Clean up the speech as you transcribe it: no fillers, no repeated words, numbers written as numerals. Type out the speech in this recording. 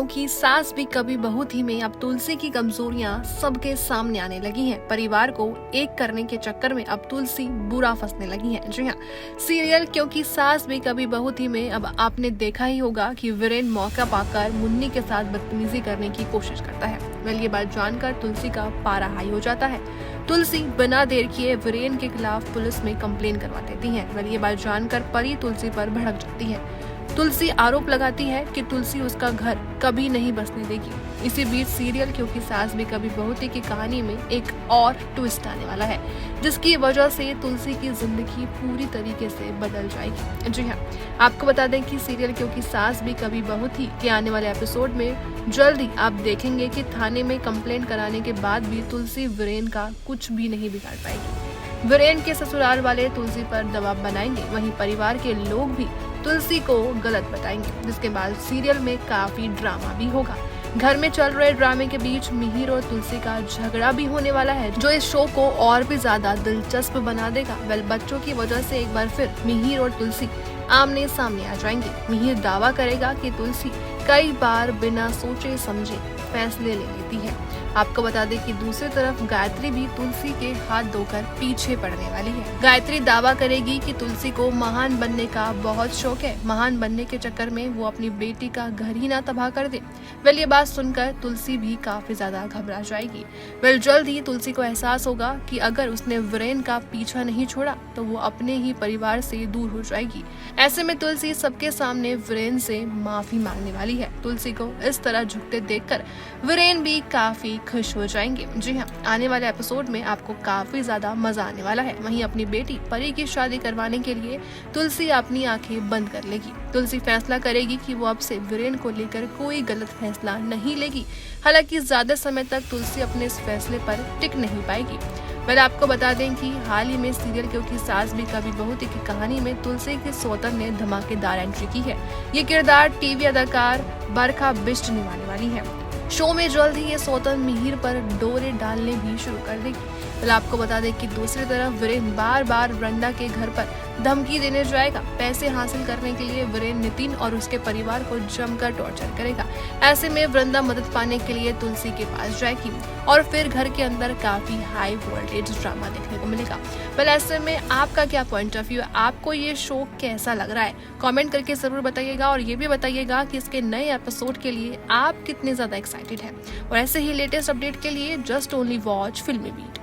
क्योंकि सास भी कभी बहू थी में अब तुलसी की कमजोरियां सबके सामने आने लगी हैं। परिवार को एक करने के चक्कर में अब तुलसी बुरा फंसने लगी है। जी हाँ, सीरियल क्योंकि सास भी कभी बहू थी में अब आपने देखा ही होगा कि वीरेन मौका पाकर मुन्नी के साथ बदतमीजी करने की कोशिश करता है। वेल, ये बात जानकर तुलसी का पारा हाई हो जाता है। तुलसी बिना देर किए वीरेन के खिलाफ पुलिस में कंप्लेन करवा देती है। वेल, ये बात जानकर परी तुलसी पर भड़क जाती है। तुलसी आरोप लगाती है कि तुलसी उसका घर कभी नहीं बसने देगी। इसी बीच सीरियल क्योंकि सास भी कभी बहू थी की कहानी में एक और ट्विस्ट आने वाला है, जिसकी वजह से तुलसी की जिंदगी पूरी तरीके से बदल जाएगी। जी हाँ, आपको बता दें कि सीरियल क्योंकि सास भी कभी बहू थी के आने वाले एपिसोड में जल्दी आप देखेंगे कि थाने में कंप्लेंट कराने के बाद भी तुलसी वीरेन का कुछ भी नहीं बिगाड़ पाएगी। वीरेन के ससुराल वाले तुलसी पर दबाव बनाएंगे, वहीं परिवार के लोग भी तुलसी को गलत बताएंगे, जिसके बाद सीरियल में काफी ड्रामा भी होगा। घर में चल रहे ड्रामे के बीच मिहिर और तुलसी का झगड़ा भी होने वाला है, जो इस शो को और भी ज्यादा दिलचस्प बना देगा। वेल, बच्चों की वजह से एक बार फिर मिहिर और तुलसी आमने सामने आ जाएंगे। मिहिर दावा करेगा कि तुलसी कई बार बिना सोचे समझे फैसले ले लेती है। आपको बता दें कि दूसरी तरफ गायत्री भी तुलसी के हाथ धोकर पीछे पड़ने वाली है। गायत्री दावा करेगी कि तुलसी को महान बनने का बहुत शौक है। महान बनने के चक्कर में वो अपनी बेटी का घर ही ना तबाह कर दे। वेल, ये बात सुनकर तुलसी भी काफी ज्यादा घबरा जाएगी। वेल, जल्द ही तुलसी को एहसास होगा कि अगर उसने वीरेन का पीछा नहीं छोड़ा तो वो अपने ही परिवार से दूर हो जाएगी। ऐसे में तुलसी सबके सामने वीरेन से माफी मांगने वाली है। तुलसी को इस तरह झुकते देखकर वीरेन भी काफी खुश हो जाएंगे। जी हाँ, आने वाले एपिसोड में आपको काफी ज्यादा मजा आने वाला है। वहीं अपनी बेटी परी की शादी करवाने के लिए तुलसी अपनी आंखें बंद कर लेगी। तुलसी फैसला करेगी कि वो अब से वीरेन को लेकर कोई गलत फैसला नहीं लेगी। हालांकि ज्यादा समय तक तुलसी अपने इस फैसले पर टिक नहीं पाएगी। वेल, आपको बता दें कि हाल ही में सीरियल क्योंकि सास भी कभी बहू थी की कहानी में तुलसी के सौतन ने धमाकेदार एंट्री की है। ये किरदार टीवी अदाकार बरखा बिष्ट निभाने वाली है। शो में जल्द ही ये सौतन मिहिर पर डोरे डालने भी शुरू कर देगी। वेल, आपको बता दें कि दूसरी तरफ वीरेन बार बार वृंदा के घर पर धमकी देने जाएगा। पैसे हासिल करने के लिए वीरेन नितिन और उसके परिवार को जमकर टॉर्चर करेगा। ऐसे में वृंदा मदद पाने के लिए तुलसी के पास जाएगी और फिर घर के अंदर काफी हाई वोल्टेज ड्रामा देखने को मिलेगा। वेल, ऐसे में आपका क्या पॉइंट ऑफ व्यू है? आपको ये शो कैसा लग रहा है? कमेंट करके जरूर बताइएगा और ये भी बताइएगा कि इसके नए एपिसोड के लिए आप कितने ज्यादा एक्साइटेड हैं। और ऐसे ही लेटेस्ट अपडेट के लिए जस्ट ओनली वॉच फिल्मी बीट।